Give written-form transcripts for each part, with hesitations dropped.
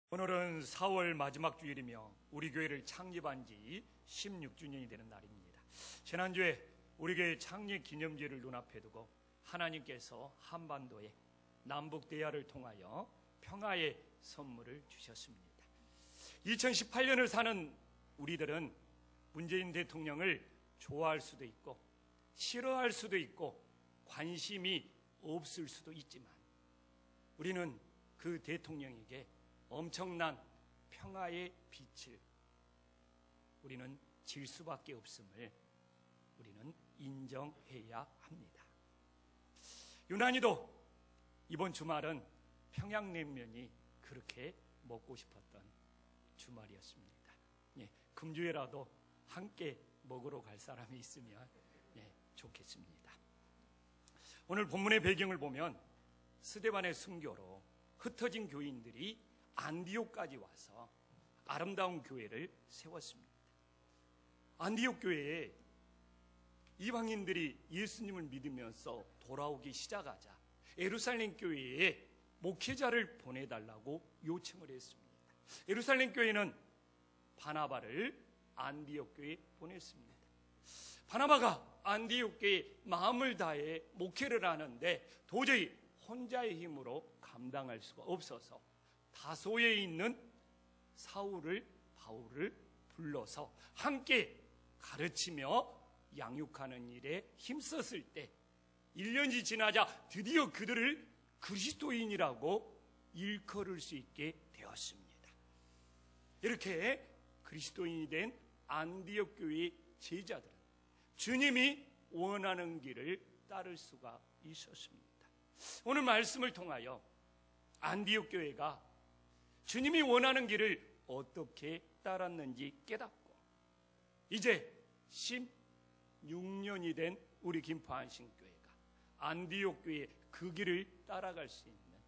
오늘은 4월 마지막 주일이며 우리 교회를 창립한 지 16주년이 되는 날입니다. 지난주에 우리 교회 창립 기념주를 눈앞에 두고 하나님께서 한반도에 남북 대화를 통하여 평화의 선물을 주셨습니다. 2018년을 사는 우리들은 문재인 대통령을 좋아할 수도 있고 싫어할 수도 있고 관심이 없을 수도 있지만 우리는 그 대통령에게 엄청난 평화의 빛을 우리는 질 수밖에 없음을 우리는 인정해야 합니다. 유난히도 이번 주말은 평양냉면이 그렇게 먹고 싶었던 주말이었습니다. 금주에라도 함께 먹으러 갈 사람이 있으면 좋겠습니다. 오늘 본문의 배경을 보면 스데반의 순교로 흩어진 교인들이 안디옥까지 와서 아름다운 교회를 세웠습니다. 안디옥 교회에 이방인들이 예수님을 믿으면서 돌아오기 시작하자 예루살렘 교회에 목회자를 보내달라고 요청을 했습니다. 예루살렘 교회는 바나바를 안디옥 교회에 보냈습니다. 바나바가 안디옥 교회에 마음을 다해 목회를 하는데 도저히 혼자의 힘으로 감당할 수가 없어서 다소에 있는 사울을 바울을 불러서 함께 가르치며 양육하는 일에 힘썼을 때 1년이 지나자 드디어 그들을 그리스도인이라고 일컬을 수 있게 되었습니다. 이렇게 그리스도인이 된 안디옥 교회의 제자들은 주님이 원하는 길을 따를 수가 있었습니다. 오늘 말씀을 통하여 안디옥 교회가 주님이 원하는 길을 어떻게 따랐는지 깨닫고 이제 16년이 된 우리 김포안신교회가 안디옥 교회의 그 길을 따라갈 수 있는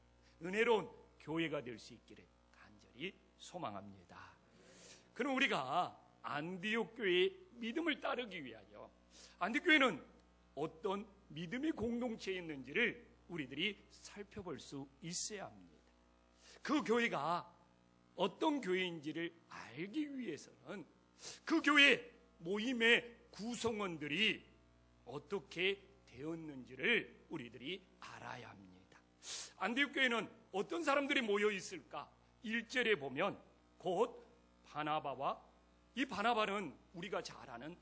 은혜로운 교회가 될 수 있기를 간절히 소망합니다. 그럼 우리가 안디옥 교회의 믿음을 따르기 위하여 안디옥 교회는 어떤 믿음의 공동체에 있는지를 우리들이 살펴볼 수 있어야 합니다. 그 교회가 어떤 교회인지를 알기 위해서는 그 교회 모임의 구성원들이 어떻게 되었는지를 우리들이 알아야 합니다. 안디옥 교회는 어떤 사람들이 모여 있을까? 1절에 보면 곧 바나바와 이 바나바는 우리가 잘 아는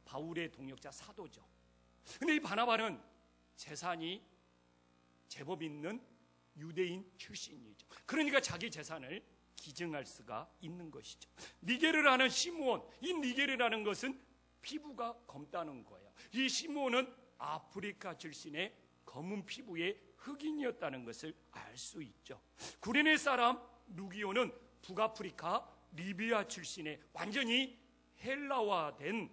바울의 동역자 사도죠. 근데 이 바나바는 재산이 제법 있는 유대인 출신이죠. 그러니까 자기 재산을 기증할 수가 있는 것이죠. 니게르를 하는 시므온, 이 니게르라는 것은 피부가 검다는 거예요. 이 시므온은 아프리카 출신의 검은 피부의 흑인이었다는 것을 알 수 있죠. 구레네 사람 루기오는 북아프리카 리비아 출신의 완전히 헬라화된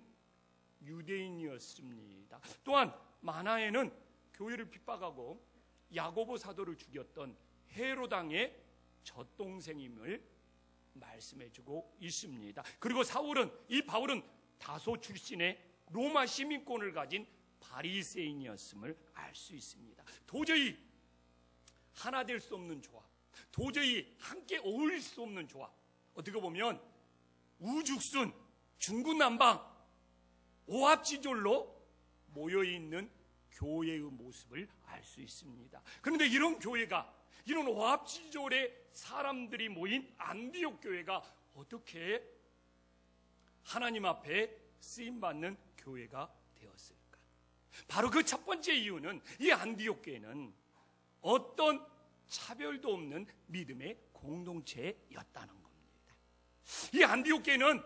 유대인이었습니다. 또한 마나에는 교회를 핍박하고 야고보 사도를 죽였던 헤로당의 젖동생임을 말씀해주고 있습니다. 그리고 이 바울은 다소 출신의 로마 시민권을 가진 바리새인이었음을 알 수 있습니다. 도저히 하나 될 수 없는 조합, 도저히 함께 어울릴 수 없는 조합. 어떻게 보면 우죽순, 중구난방, 오합지졸로 모여있는 교회의 모습을 알 수 있습니다. 그런데 이런 교회가, 이런 오합지졸의 사람들이 모인 안디옥 교회가 어떻게 하나님 앞에 쓰임받는 교회가 되었을까? 바로 그 첫 번째 이유는 이 안디옥 교회는 어떤 차별도 없는 믿음의 공동체였다는 겁니다. 이 안디옥 교회는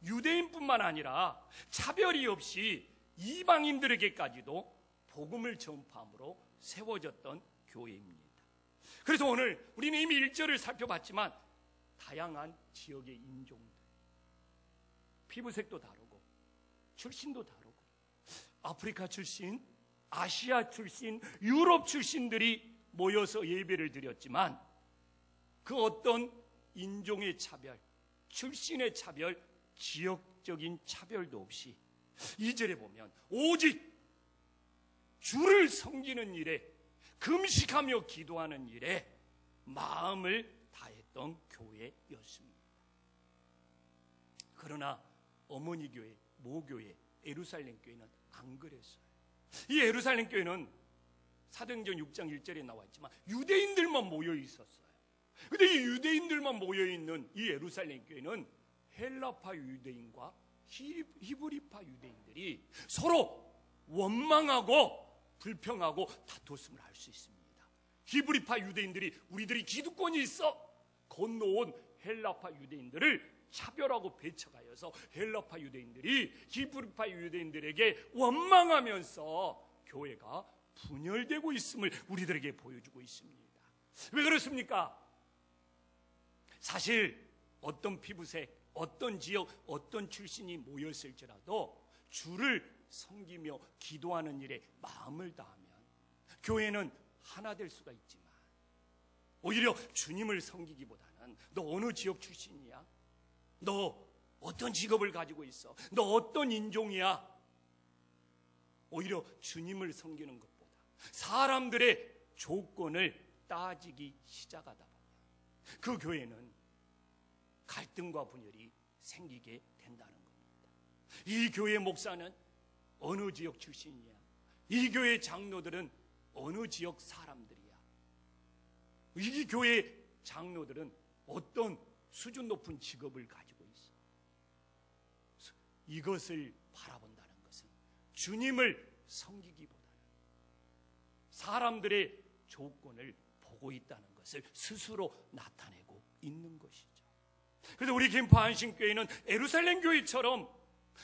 유대인뿐만 아니라 차별이 없이 이방인들에게까지도 복음을 전파함으로 세워졌던 교회입니다. 그래서 오늘 우리는 이미 1절을 살펴봤지만 다양한 지역의 인종들, 피부색도 다르고 출신도 다르고 아프리카 출신, 아시아 출신, 유럽 출신들이 모여서 예배를 드렸지만 그 어떤 인종의 차별, 출신의 차별, 지역적인 차별도 없이 2절에 보면 오직 주를 섬기는 일에 금식하며 기도하는 일에 마음을 다했다. 살았던 교회였습니다. 그러나 어머니 교회, 모교회, 예루살렘 교회는 안 그랬어요. 이 예루살렘 교회는 사도행전 6장 1절에 나와 있지만 유대인들만 모여 있었어요. 근데 이 유대인들만 모여 있는 이 예루살렘 교회는 헬라파 유대인과 히브리파 유대인들이 서로 원망하고 불평하고 다퉜음을 알 수 있습니다. 히브리파 유대인들이 우리들이 기득권이 있어 건너온 헬라파 유대인들을 차별하고 배척하여서 헬라파 유대인들이 히브리파 유대인들에게 원망하면서 교회가 분열되고 있음을 우리들에게 보여주고 있습니다. 왜 그렇습니까? 사실 어떤 피부색, 어떤 지역, 어떤 출신이 모였을지라도 주를 섬기며 기도하는 일에 마음을 다하면 교회는 하나 될 수가 있지만 오히려 주님을 섬기기보다는 너 어느 지역 출신이야? 너 어떤 직업을 가지고 있어? 너 어떤 인종이야? 오히려 주님을 섬기는 것보다 사람들의 조건을 따지기 시작하다 보면 그 교회는 갈등과 분열이 생기게 된다는 겁니다. 이 교회 목사는 어느 지역 출신이야? 이 교회 장로들은 어느 지역 사람들이야? 이 교회 장로들은 어떤 수준 높은 직업을 가지고 있어? 이것을 바라본다는 것은 주님을 섬기기보다는 사람들의 조건을 보고 있다는 것을 스스로 나타내고 있는 것이죠. 그래서 우리 김포 안신교회는 예루살렘 교회처럼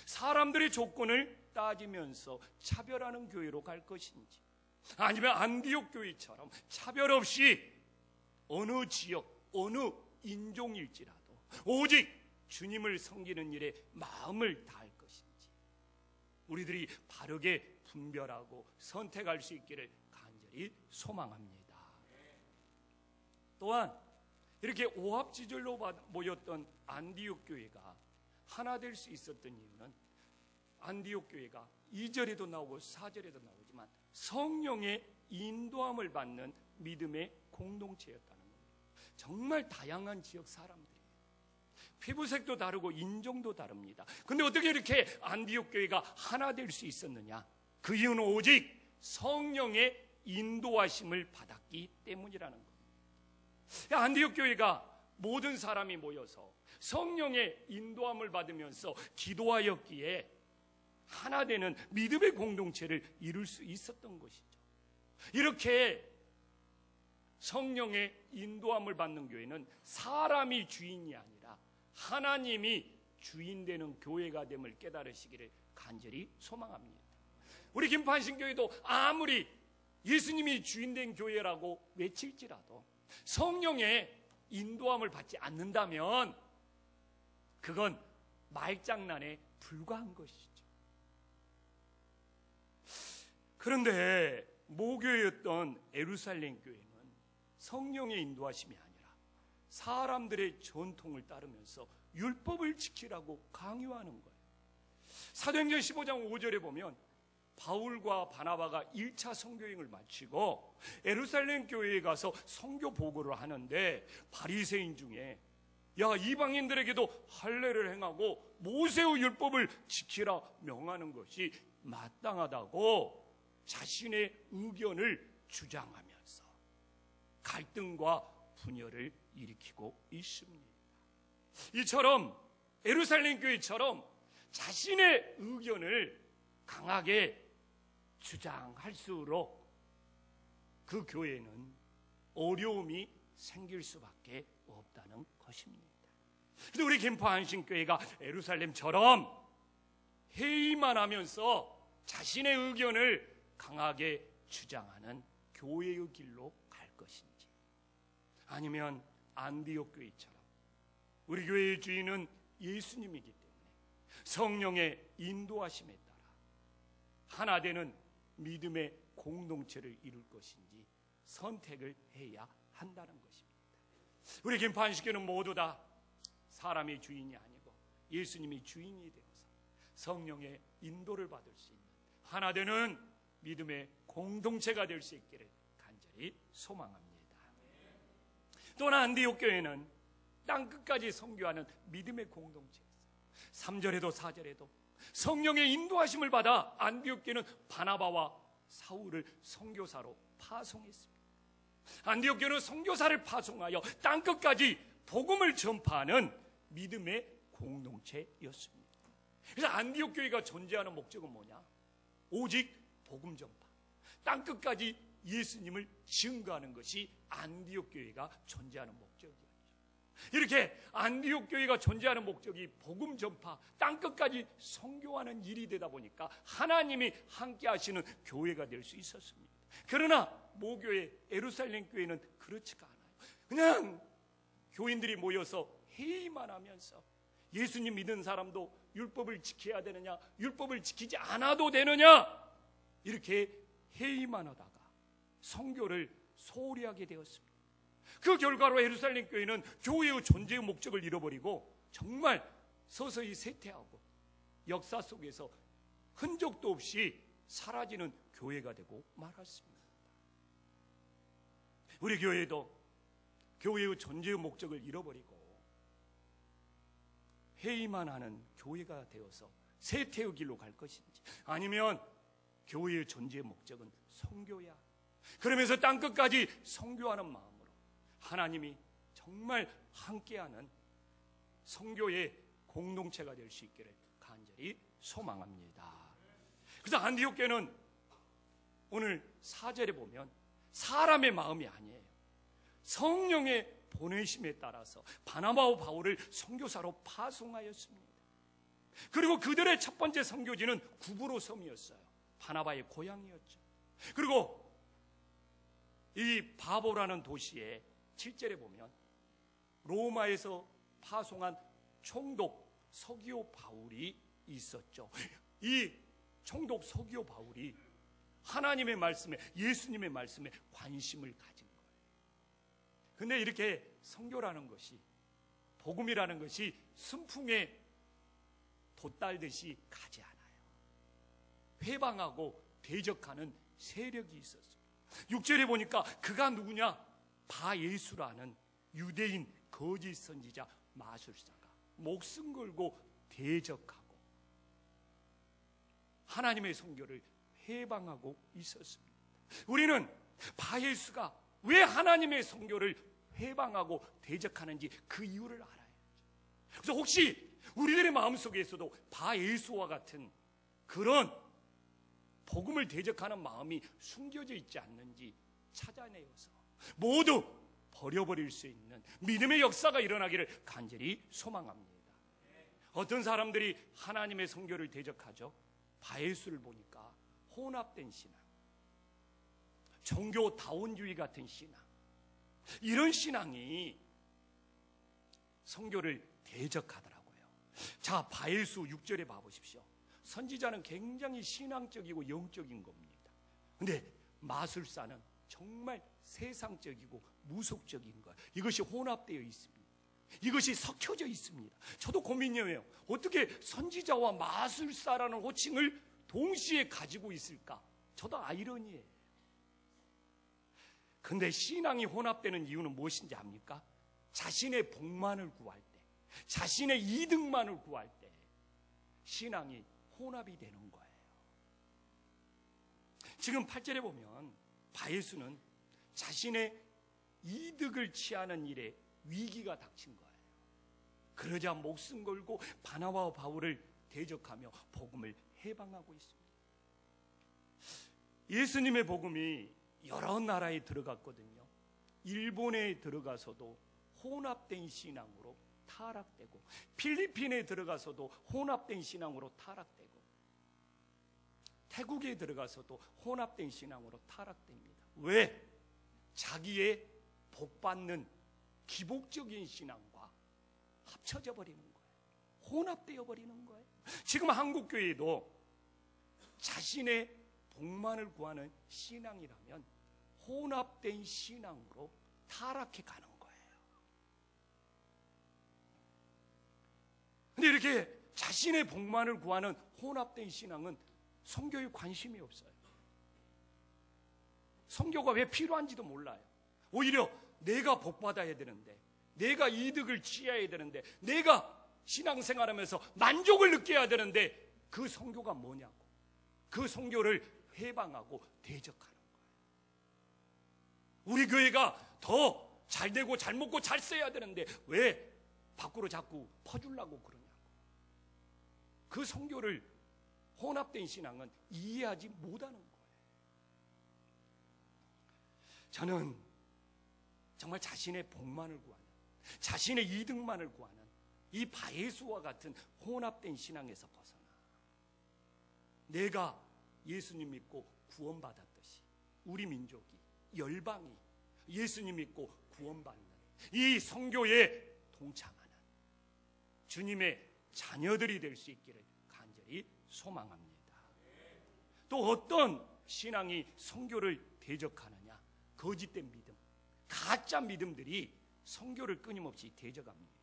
사람들의 조건을 따지면서 차별하는 교회로 갈 것인지, 아니면 안디옥 교회처럼 차별 없이 어느 지역, 어느 인종일지라도 오직 주님을 섬기는 일에 마음을 다할 것인지 우리들이 바르게 분별하고 선택할 수 있기를 간절히 소망합니다. 또한 이렇게 오합지졸로 모였던 안디옥 교회가 하나 될 수 있었던 이유는 안디옥 교회가 2절에도 나오고 4절에도 나오지만 성령의 인도함을 받는 믿음의 공동체였다는 겁니다. 정말 다양한 지역 사람들이에요. 피부색도 다르고 인종도 다릅니다. 근데 어떻게 이렇게 안디옥 교회가 하나 될 수 있었느냐? 그 이유는 오직 성령의 인도하심을 받았기 때문이라는 겁니다. 안디옥 교회가 모든 사람이 모여서 성령의 인도함을 받으면서 기도하였기에 하나 되는 믿음의 공동체를 이룰 수 있었던 것이죠. 이렇게 성령의 인도함을 받는 교회는 사람이 주인이 아니라 하나님이 주인 되는 교회가 됨을 깨달으시기를 간절히 소망합니다. 우리 김포안신교회도 아무리 예수님이 주인 된 교회라고 외칠지라도 성령의 인도함을 받지 않는다면 그건 말장난에 불과한 것이죠. 그런데 모교회였던 예루살렘 교회는 성령의 인도하심이 아니라 사람들의 전통을 따르면서 율법을 지키라고 강요하는 거예요. 사도행전 15장 5절에 보면 바울과 바나바가 1차 선교행을 마치고 예루살렘 교회에 가서 선교 보고를 하는데 바리새인 중에 야 이방인들에게도 할례를 행하고 모세의 율법을 지키라 명하는 것이 마땅하다고 자신의 의견을 주장하면서 갈등과 분열을 일으키고 있습니다. 이처럼 예루살렘 교회처럼 자신의 의견을 강하게 주장할수록 그 교회는 어려움이 생길 수밖에 없다는 것입니다. 근데 우리 김포 안신교회가 예루살렘처럼 회의만 하면서 자신의 의견을 강하게 주장하는 교회의 길로 갈 것인지, 아니면 안디옥 교회처럼 우리 교회의 주인은 예수님이기 때문에 성령의 인도하심에 따라 하나 되는 믿음의 공동체를 이룰 것인지 선택을 해야 한다는 것입니다. 우리 김포 안식교는 모두 다 사람의 주인이 아니고 예수님이 주인이 되어서 성령의 인도를 받을 수 있는 하나 되는 믿음의 공동체가 될 수 있기를 간절히 소망합니다. 또한 안디옥 교회는 땅끝까지 선교하는 믿음의 공동체였어요. 3절에도 4절에도 성령의 인도하심을 받아 안디옥 교회는 바나바와 사울을 선교사로 파송했습니다. 안디옥 교회는 선교사를 파송하여 땅끝까지 복음을 전파하는 믿음의 공동체였습니다. 그래서 안디옥 교회가 존재하는 목적은 뭐냐? 오직 복음 전파, 땅끝까지 예수님을 증거하는 것이 안디옥 교회가 존재하는 목적이었죠. 이렇게 안디옥 교회가 존재하는 목적이 복음 전파, 땅끝까지 선교하는 일이 되다 보니까 하나님이 함께 하시는 교회가 될 수 있었습니다. 그러나 모교회, 예루살렘 교회는 그렇지가 않아요. 그냥 교인들이 모여서 회의만 하면서 예수님 믿은 사람도 율법을 지켜야 되느냐, 율법을 지키지 않아도 되느냐, 이렇게 회의만 하다가 선교를 소홀히 하게 되었습니다. 그 결과로 예루살렘 교회는 교회의 존재의 목적을 잃어버리고 정말 서서히 쇠퇴하고 역사 속에서 흔적도 없이 사라지는 교회가 되고 말았습니다. 우리 교회도 교회의 존재의 목적을 잃어버리고 회의만 하는 교회가 되어서 쇠퇴의 길로 갈 것인지, 아니면 교회의 존재의 목적은 선교야, 그러면서 땅끝까지 선교하는 마음으로 하나님이 정말 함께하는 선교의 공동체가 될 수 있기를 간절히 소망합니다. 그래서 안디옥 교회는 오늘 4절에 보면 사람의 마음이 아니에요. 성령의 보내심에 따라서 바나바와 바울을 선교사로 파송하였습니다. 그리고 그들의 첫 번째 선교지는 구브로 섬이었어요. 바나바의 고향이었죠. 그리고 이 바보라는 도시에 7절에 보면 로마에서 파송한 총독 서기오 바울이 있었죠. 이 총독 서기오 바울이 하나님의 말씀에, 예수님의 말씀에 관심을 가진 거예요. 근데 이렇게 선교라는 것이, 복음이라는 것이 순풍에 돛달듯이 가지 않아요. 회방하고 대적하는 세력이 있었어요. 6절에 보니까 그가 누구냐? 바예수라는 유대인 거짓 선지자 마술사가 목숨 걸고 대적하고 하나님의 선교를 해방하고 있었습니다. 우리는 바예수가 왜 하나님의 선교를 해방하고 대적하는지 그 이유를 알아야죠. 그래서 혹시 우리들의 마음속에서도 바예수와 같은 그런 복음을 대적하는 마음이 숨겨져 있지 않는지 찾아내어서 모두 버려버릴 수 있는 믿음의 역사가 일어나기를 간절히 소망합니다. 어떤 사람들이 하나님의 선교를 대적하죠. 바예수를 보니까 혼합된 신앙, 종교 다원주의 같은 신앙, 이런 신앙이 선교를 대적하더라고요. 자, 바예수 6절에 봐보십시오. 선지자는 굉장히 신앙적이고 영적인 겁니다. 근데 마술사는 정말 세상적이고 무속적인 거예요. 이것이 혼합되어 있습니다. 이것이 섞여져 있습니다. 저도 고민이에요. 어떻게 선지자와 마술사라는 호칭을 동시에 가지고 있을까? 저도 아이러니예요. 근데 신앙이 혼합되는 이유는 무엇인지 압니까? 자신의 복만을 구할 때, 자신의 이득만을 구할 때 신앙이 혼합이 되는 거예요. 지금 8절에 보면 바예수는 자신의 이득을 취하는 일에 위기가 닥친 거예요. 그러자 목숨 걸고 바나바와 바울을 대적하며 복음을 해방하고 있습니다. 예수님의 복음이 여러 나라에 들어갔거든요. 일본에 들어가서도 혼합된 신앙으로 타락되고, 필리핀에 들어가서도 혼합된 신앙으로 타락되고, 태국에 들어가서도 혼합된 신앙으로 타락됩니다. 왜? 자기의 복받는 기복적인 신앙과 합쳐져 버리는 거예요. 혼합되어 버리는 거예요. 지금 한국교회도 자신의 복만을 구하는 신앙이라면 혼합된 신앙으로 타락해 가는 거예요. 근데 이렇게 자신의 복만을 구하는 혼합된 신앙은 선교에 관심이 없어요. 선교가 왜 필요한지도 몰라요. 오히려 내가 복받아야 되는데, 내가 이득을 취해야 되는데, 내가 신앙생활하면서 만족을 느껴야 되는데, 그 선교가 뭐냐고. 그 선교를 회방하고 대적하는 거예요. 우리 교회가 더 잘 되고 잘 먹고 잘 써야 되는데 왜 밖으로 자꾸 퍼주려고 그러냐고. 그 선교를, 혼합된 신앙은 이해하지 못하는 거예요. 저는 정말 자신의 복만을 구하는, 자신의 이득만을 구하는 이 바예수와 같은 혼합된 신앙에서 벗어나 내가 예수님 믿고 구원받았듯이 우리 민족이, 열방이 예수님 믿고 구원받는 이 선교에 동참하는 주님의 자녀들이 될 수 있기를 간절히 소망합니다. 또 어떤 신앙이 선교를 대적하느냐? 거짓된 믿음, 가짜 믿음들이 선교를 끊임없이 대적합니다.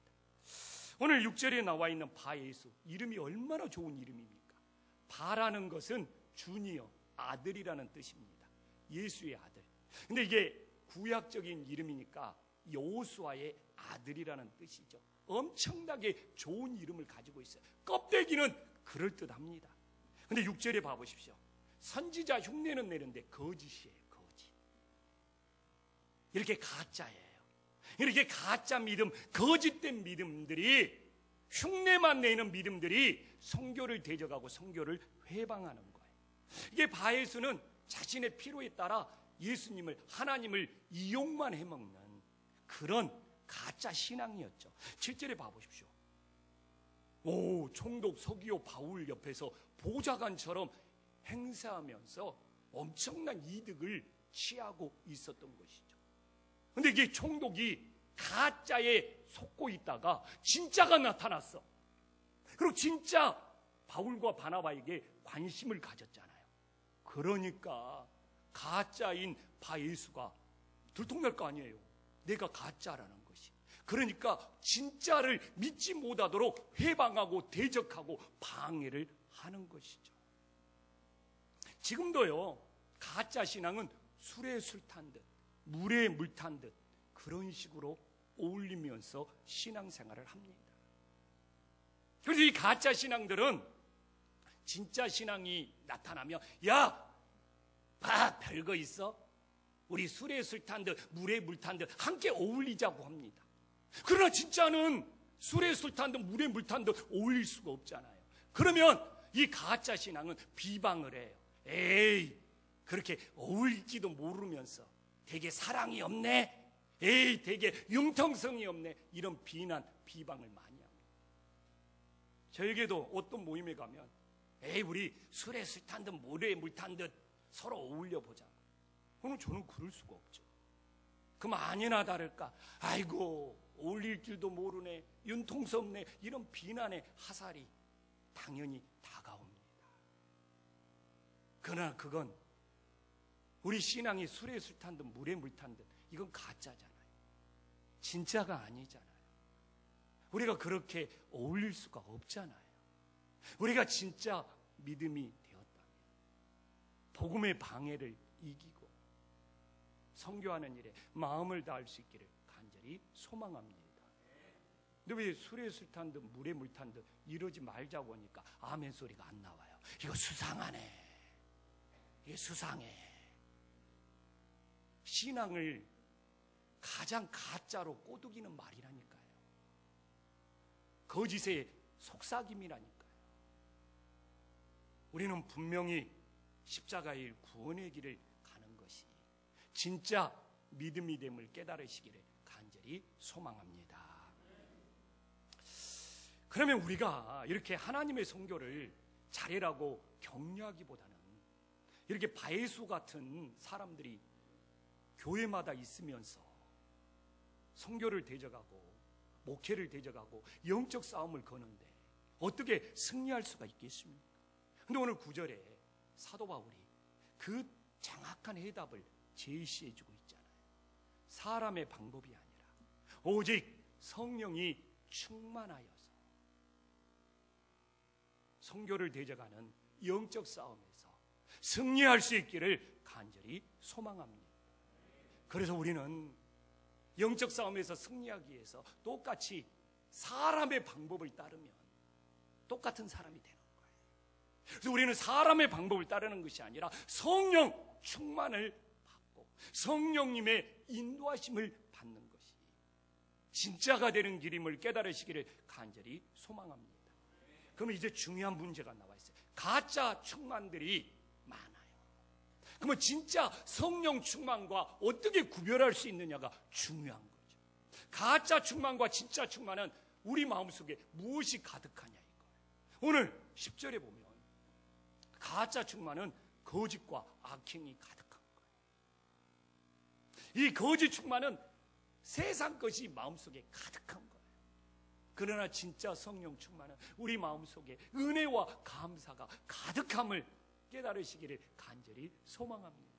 오늘 6절에 나와 있는 바예수, 이름이 얼마나 좋은 이름입니까? 바라는 것은 주니어, 아들이라는 뜻입니다. 예수의 아들. 근데 이게 구약적인 이름이니까 여호수아의 아들이라는 뜻이죠. 엄청나게 좋은 이름을 가지고 있어요. 껍데기는 그럴듯합니다. 근데 6절에 봐보십시오. 선지자 흉내는 내는데 거짓이에요. 거짓. 이렇게 가짜예요. 이렇게 가짜 믿음, 거짓된 믿음들이, 흉내만 내는 믿음들이 선교를 대적하고 선교를 회방하는 거예요. 이게 바예수는 자신의 필요에 따라 예수님을, 하나님을 이용만 해먹는 그런 가짜 신앙이었죠. 7절에 봐보십시오. 총독 서기오 바울 옆에서 보좌관처럼 행세하면서 엄청난 이득을 취하고 있었던 것이죠. 근데 이게 총독이 가짜에 속고 있다가 진짜가 나타났어. 그리고 진짜 바울과 바나바에게 관심을 가졌잖아요. 그러니까 가짜인 바예수가 들통날 거 아니에요. 내가 가짜라는 것이. 그러니까 진짜를 믿지 못하도록 회방하고 대적하고 방해를 하는 것이죠. 지금도요, 가짜 신앙은 술에 술 탄 듯, 물에 물 탄 듯 그런 식으로 어울리면서 신앙생활을 합니다. 그래서 이 가짜 신앙들은 진짜 신앙이 나타나면, 야, 봐, 별거 있어? 우리 술에 술 탄 듯, 물에 물 탄 듯 함께 어울리자고 합니다. 그러나 진짜는 술에 술 탄 듯, 물에 물 탄 듯 어울릴 수가 없잖아요. 그러면 이 가짜 신앙은 비방을 해요. 에이, 그렇게 어울릴지도 모르면서 되게 사랑이 없네, 에이, 되게 융통성이 없네, 이런 비난, 비방을 많이 합니다. 저에게도 어떤 모임에 가면, 에이, 우리 술에 술 탄 듯, 물에 물 탄 듯 서로 어울려 보자고. 그럼 저는 그럴 수가 없죠. 그럼 아니나 다를까, 아이고, 어울릴 줄도 모르네, 융통성 없네, 이런 비난의 화살이 당연히 다가옵니다. 그러나 그건 우리 신앙이 술에 술 탄 듯, 물에 물 탄 듯, 이건 가짜잖아요. 진짜가 아니잖아요. 우리가 그렇게 어울릴 수가 없잖아요. 우리가 진짜 믿음이 되었다면 복음의 방해를 이기고 선교하는 일에 마음을 다할 수 있기를 간절히 소망합니다. 근데 왜 술에 술 탄 듯, 물에 물 탄 듯 이러지 말자고 하니까 아멘 소리가 안 나와요. 이거 수상하네. 이게 수상해. 신앙을 가장 가짜로 꼬드기는 말이라니까요. 거짓의 속삭임이라니까요. 우리는 분명히 십자가의 일, 구원의 길을 가는 것이 진짜 믿음이 됨을 깨달으시기를 간절히 소망합니다. 그러면 우리가 이렇게 하나님의 선교를 잘해라고 격려하기보다는 이렇게 바예수 같은 사람들이 교회마다 있으면서 선교를 대적하고 목회를 대적하고 영적 싸움을 거는데 어떻게 승리할 수가 있겠습니까? 근데 오늘 9절에 사도 바울이 그 정확한 해답을 제시해주고 있잖아요. 사람의 방법이 아니라 오직 성령이 충만하여서 선교를 대적하는 영적 싸움에서 승리할 수 있기를 간절히 소망합니다. 그래서 우리는 영적 싸움에서 승리하기 위해서 똑같이 사람의 방법을 따르면 똑같은 사람이 되는 거예요. 그래서 우리는 사람의 방법을 따르는 것이 아니라 성령 충만을 받고 성령님의 인도하심을 받는 것이 진짜가 되는 길임을 깨달으시기를 간절히 소망합니다. 그러면 이제 중요한 문제가 나와 있어요. 가짜 충만들이 많아요. 그러면 진짜 성령 충만과 어떻게 구별할 수 있느냐가 중요한 거죠. 가짜 충만과 진짜 충만은 우리 마음속에 무엇이 가득하냐 이거예요. 오늘 10절에 보면 가짜 충만은 거짓과 악행이 가득한 거예요. 이 거짓 충만은 세상 것이 마음속에 가득한 거예요. 그러나 진짜 성령 충만은 우리 마음속에 은혜와 감사가 가득함을 깨달으시기를 간절히 소망합니다.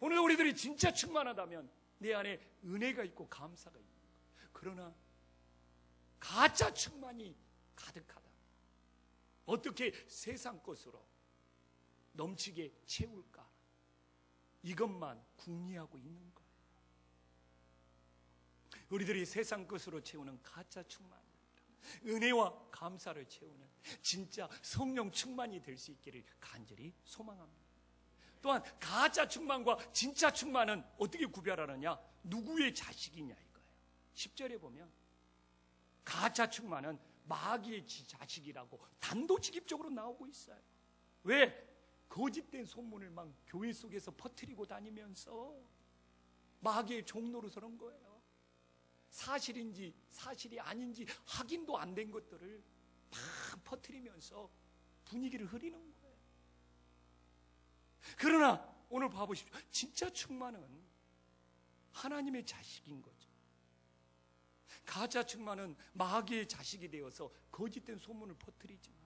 오늘 우리들이 진짜 충만하다면 내 안에 은혜가 있고 감사가 있는 거예요. 그러나 가짜 충만이 가득하다. 어떻게 세상 것으로 넘치게 채울까? 이것만 궁리하고 있는 거예요. 우리들이 세상 것으로 채우는 가짜 충만, 은혜와 감사를 채우는 진짜 성령 충만이 될 수 있기를 간절히 소망합니다. 또한 가짜 충만과 진짜 충만은 어떻게 구별하느냐? 누구의 자식이냐 이거예요. 10절에 보면 가짜 충만은 마귀의 자식이라고 단도직입적으로 나오고 있어요. 왜? 거짓된 소문을 막 교회 속에서 퍼뜨리고 다니면서 마귀의 종로로 서는 거예요. 사실인지 사실이 아닌지 확인도 안 된 것들을 막 퍼뜨리면서 분위기를 흐리는 거예요. 그러나 오늘 봐보십시오. 진짜 충만은 하나님의 자식인 거죠. 가짜 충만은 마귀의 자식이 되어서 거짓된 소문을 퍼뜨리지만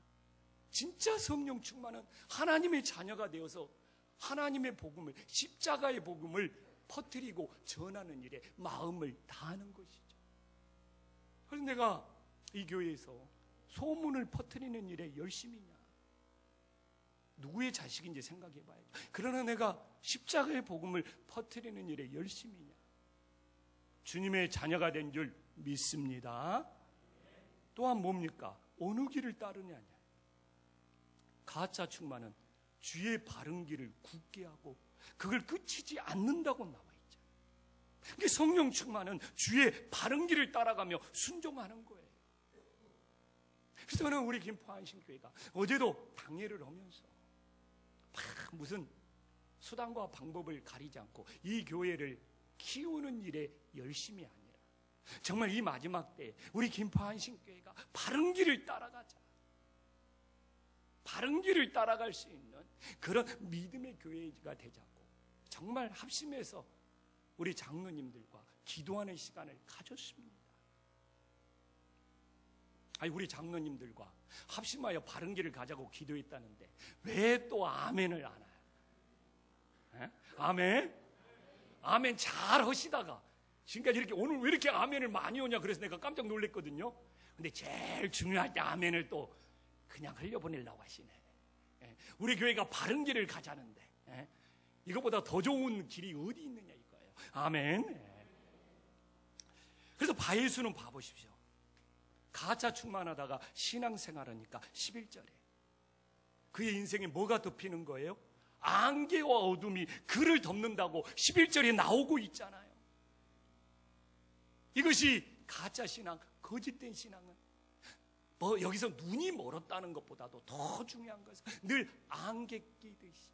진짜 성령 충만은 하나님의 자녀가 되어서 하나님의 복음을, 십자가의 복음을 퍼뜨리고 전하는 일에 마음을 다하는 것이죠. 그래서 내가 이 교회에서 소문을 퍼뜨리는 일에 열심히냐? 누구의 자식인지 생각해 봐야죠. 그러나 내가 십자가의 복음을 퍼뜨리는 일에 열심히냐? 주님의 자녀가 된 줄 믿습니다. 또한 뭡니까? 어느 길을 따르냐냐? 가짜 충만은 주의 바른 길을 굳게 하고 그걸 끝이지 않는다고 나와 있잖아요. 성령 충만은 주의 바른 길을 따라가며 순종하는 거예요. 그래서 저는 우리 김포안심교회가 어제도 당회를 하면서 무슨 수단과 방법을 가리지 않고 이 교회를 키우는 일에 열심히 아니라 정말 이 마지막 때에 우리 김포안심교회가 바른 길을 따라가자, 바른 길을 따라갈 수 있는 그런 믿음의 교회가 되자고 정말 합심해서 우리 장로님들과 기도하는 시간을 가졌습니다. 아니, 우리 장로님들과 합심하여 바른 길을 가자고 기도했다는데 왜 또 아멘을 안 해요? 에? 아멘? 아멘 잘 하시다가 지금까지 이렇게 오늘 왜 이렇게 아멘을 많이 오냐 그래서 내가 깜짝 놀랐거든요. 근데 제일 중요할 때 아멘을 또 그냥 흘려보내려고 하시네. 우리 교회가 바른 길을 가자는데 이것보다 더 좋은 길이 어디 있느냐 이거예요. 아멘. 그래서 바예수는 봐보십시오. 가짜 충만하다가 신앙생활하니까 11절에 그의 인생에 뭐가 덮이는 거예요? 안개와 어둠이 그를 덮는다고 11절에 나오고 있잖아요. 이것이 가짜 신앙, 거짓된 신앙은 여기서 눈이 멀었다는 것보다도 더 중요한 것은 늘 안개 끼듯이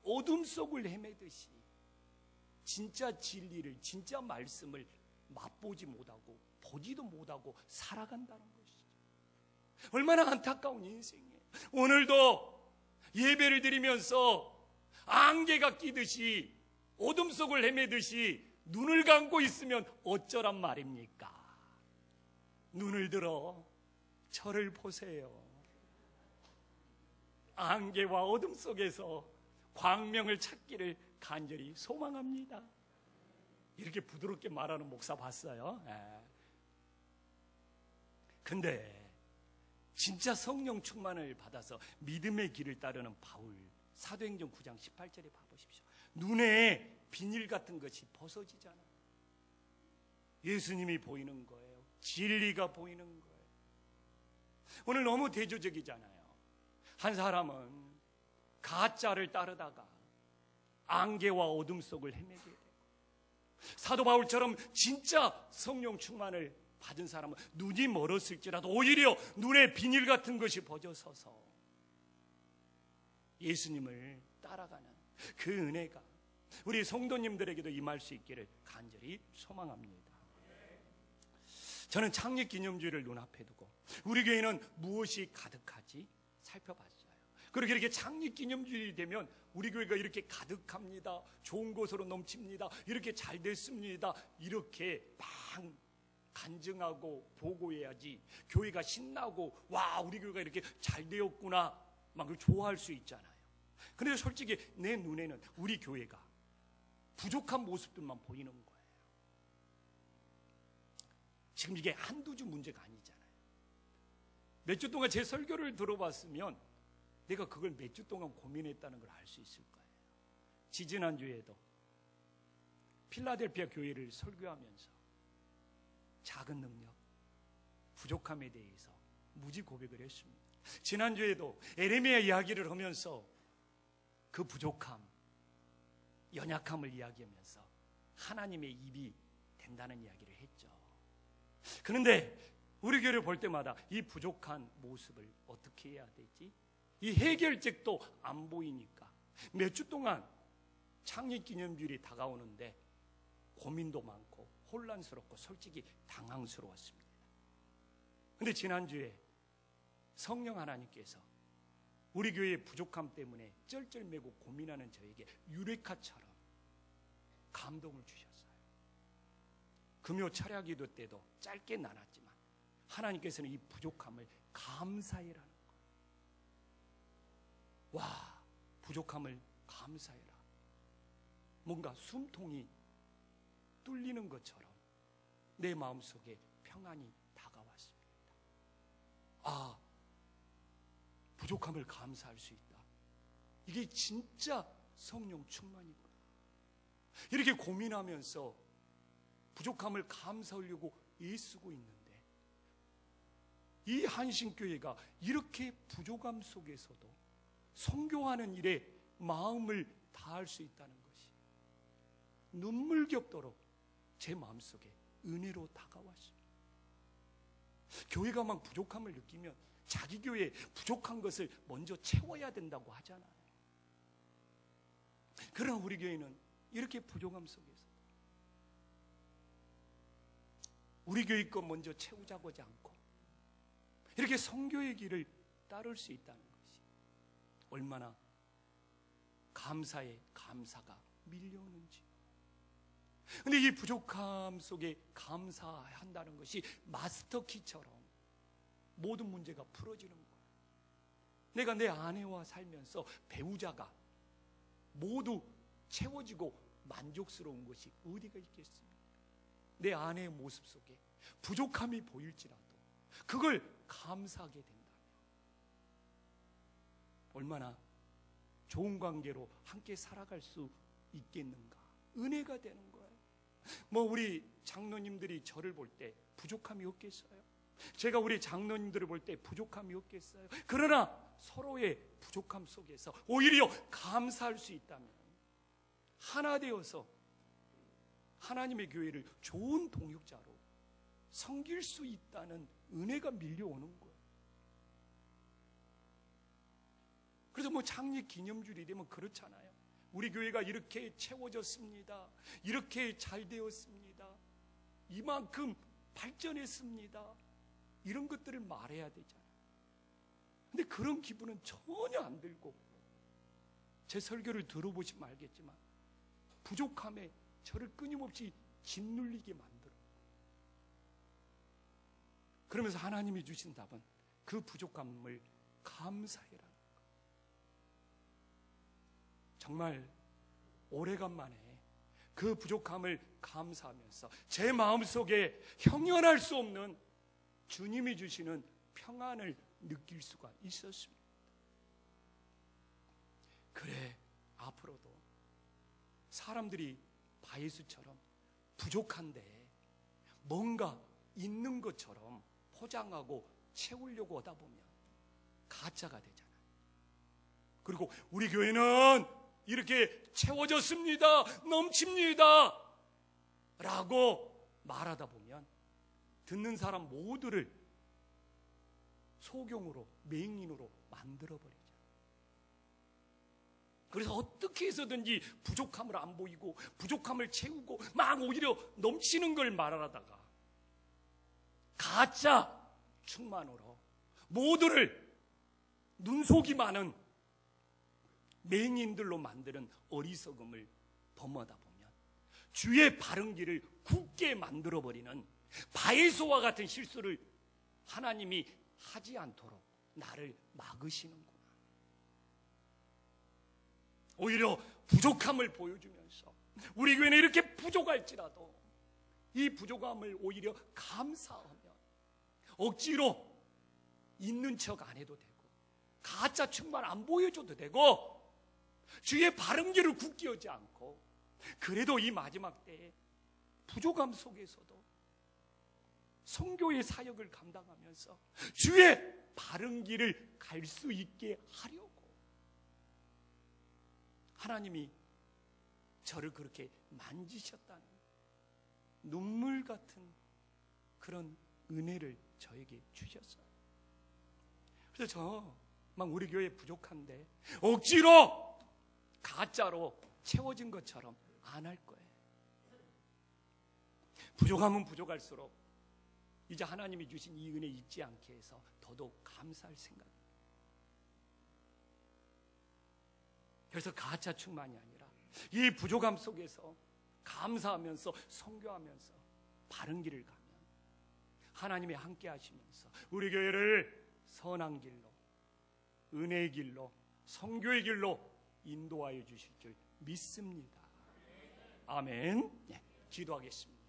어둠 속을 헤매듯이 진짜 진리를, 진짜 말씀을 맛보지 못하고 보지도 못하고 살아간다는 것이죠. 얼마나 안타까운 인생이에요. 오늘도 예배를 드리면서 안개가 끼듯이 어둠 속을 헤매듯이 눈을 감고 있으면 어쩌란 말입니까? 눈을 들어 저를 보세요. 안개와 어둠 속에서 광명을 찾기를 간절히 소망합니다. 이렇게 부드럽게 말하는 목사 봤어요. 근데 진짜 성령 충만을 받아서 믿음의 길을 따르는 바울, 사도행전 9장 18절에 봐보십시오. 눈에 비닐 같은 것이 벗어지잖아요. 예수님이 보이는 거예요. 진리가 보이는 거예요. 오늘 너무 대조적이잖아요. 한 사람은 가짜를 따르다가 안개와 어둠 속을 헤매게 되고, 사도 바울처럼 진짜 성령 충만을 받은 사람은 눈이 멀었을지라도 오히려 눈에 비닐 같은 것이 벗어서서 예수님을 따라가는 그 은혜가 우리 성도님들에게도 임할 수 있기를 간절히 소망합니다. 저는 창립기념주의를 눈앞에 두고 우리 교회는 무엇이 가득하지 살펴봤어요. 그렇게 이렇게 창립기념주의 되면 우리 교회가 이렇게 가득합니다, 좋은 것으로 넘칩니다, 이렇게 잘 됐습니다, 이렇게 막 간증하고 보고해야지 교회가 신나고 와 우리 교회가 이렇게 잘 되었구나 막 좋아할 수 있잖아요. 그런데 솔직히 내 눈에는 우리 교회가 부족한 모습들만 보이는 거예요. 지금 이게 한두 주 문제가 아니잖아요. 몇 주 동안 제 설교를 들어봤으면 내가 그걸 몇 주 동안 고민했다는 걸 알 수 있을 거예요. 지지난주에도 필라델피아 교회를 설교하면서 작은 능력, 부족함에 대해서 무지 고백을 했습니다. 지난주에도 에레미야 이야기를 하면서 그 부족함, 연약함을 이야기하면서 하나님의 입이 된다는 이야기를 했죠. 그런데 우리 교회를 볼 때마다 이 부족한 모습을 어떻게 해야 되지? 이 해결책도 안 보이니까 몇 주 동안 창립기념주일이 다가오는데 고민도 많고 혼란스럽고 솔직히 당황스러웠습니다. 그런데 지난주에 성령 하나님께서 우리 교회의 부족함 때문에 쩔쩔매고 고민하는 저에게 유레카처럼 감동을 주셨어요. 금요 철야기도 때도 짧게 나눴지만 하나님께서는 이 부족함을 감사해라는 거예요. 와, 부족함을 감사해라. 뭔가 숨통이 뚫리는 것처럼 내 마음속에 평안이 다가왔습니다. 아, 부족함을 감사할 수 있다. 이게 진짜 성령 충만이구나. 이렇게 고민하면서 부족함을 감사하려고 애쓰고 있는데 이 한신교회가 이렇게 부족함 속에서도 선교하는 일에 마음을 다할 수 있다는 것이 눈물겹도록 제 마음속에 은혜로 다가왔습니다. 교회가 막 부족함을 느끼면 자기 교회에 부족한 것을 먼저 채워야 된다고 하잖아요. 그러나 우리 교회는 이렇게 부족함 속에서 우리 교회 것 먼저 채우자고 하지 않고 이렇게 선교의 길을 따를 수 있다는 것이 얼마나 감사에 감사가 밀려오는지. 근데 이 부족함 속에 감사한다는 것이 마스터키처럼 모든 문제가 풀어지는 거예요. 내가 내 아내와 살면서 배우자가 모두 채워지고 만족스러운 것이 어디가 있겠습니까? 내 아내의 모습 속에 부족함이 보일지라도 그걸 감사하게 된다면 얼마나 좋은 관계로 함께 살아갈 수 있겠는가. 은혜가 되는 거예요. 뭐 우리 장로님들이 저를 볼 때 부족함이 없겠어요? 제가 우리 장로님들을 볼 때 부족함이 없겠어요? 그러나 서로의 부족함 속에서 오히려 감사할 수 있다면 하나 되어서 하나님의 교회를 좋은 동역자로 섬길 수 있다는 은혜가 밀려오는 거예요. 그래서 뭐 창립 기념주일이 되면 그렇잖아요. 우리 교회가 이렇게 채워졌습니다. 이렇게 잘 되었습니다. 이만큼 발전했습니다. 이런 것들을 말해야 되잖아요. 근데 그런 기분은 전혀 안 들고 제 설교를 들어보시면 알겠지만 부족함에 저를 끊임없이 짓눌리게 만들어. 그러면서 하나님이 주신 답은 그 부족함을 감사해라는 거. 정말 오래간만에 그 부족함을 감사하면서 제 마음속에 형연할 수 없는 주님이 주시는 평안을 느낄 수가 있었습니다. 그래, 앞으로도 사람들이 바예수처럼 부족한데 뭔가 있는 것처럼 포장하고 채우려고 하다 보면 가짜가 되잖아요. 그리고 우리 교회는 이렇게 채워졌습니다, 넘칩니다 라고 말하다 보면 듣는 사람 모두를 소경으로, 맹인으로 만들어버리죠. 그래서 어떻게 해서든지 부족함을 안 보이고 부족함을 채우고 막 오히려 넘치는 걸 말하다가 가짜 충만으로 모두를 눈속이 많은 맹인들로 만드는 어리석음을 범하다 보면 주의 바른 길을 굳게 만들어버리는 바에서와 같은 실수를 하나님이 하지 않도록 나를 막으시는구나. 오히려 부족함을 보여주면서 우리 교회는 이렇게 부족할지라도 이 부족함을 오히려 감사하며 억지로 있는 척 안 해도 되고 가짜 충만 안 보여줘도 되고 주의 바른 길을 굳게 하지 않고 그래도 이 마지막 때에 부족함 속에서도 성교의 사역을 감당하면서 주의 바른 길을 갈 수 있게 하려고 하나님이 저를 그렇게 만지셨다는 눈물 같은 그런 은혜를 저에게 주셨어요. 그래서 저 막 우리 교회 부족한데 억지로 가짜로 채워진 것처럼 안 할 거예요. 부족하면 부족할수록 이제 하나님이 주신 이 은혜 잊지 않게 해서 더더욱 감사할 생각입니다. 그래서 가짜 충만이 아니라 이 부족함 속에서 감사하면서 선교하면서 바른 길을 가면 하나님이 함께 하시면서 우리 교회를 선한 길로, 은혜의 길로, 선교의 길로 인도하여 주실 줄 믿습니다. 아멘. 네, 기도하겠습니다.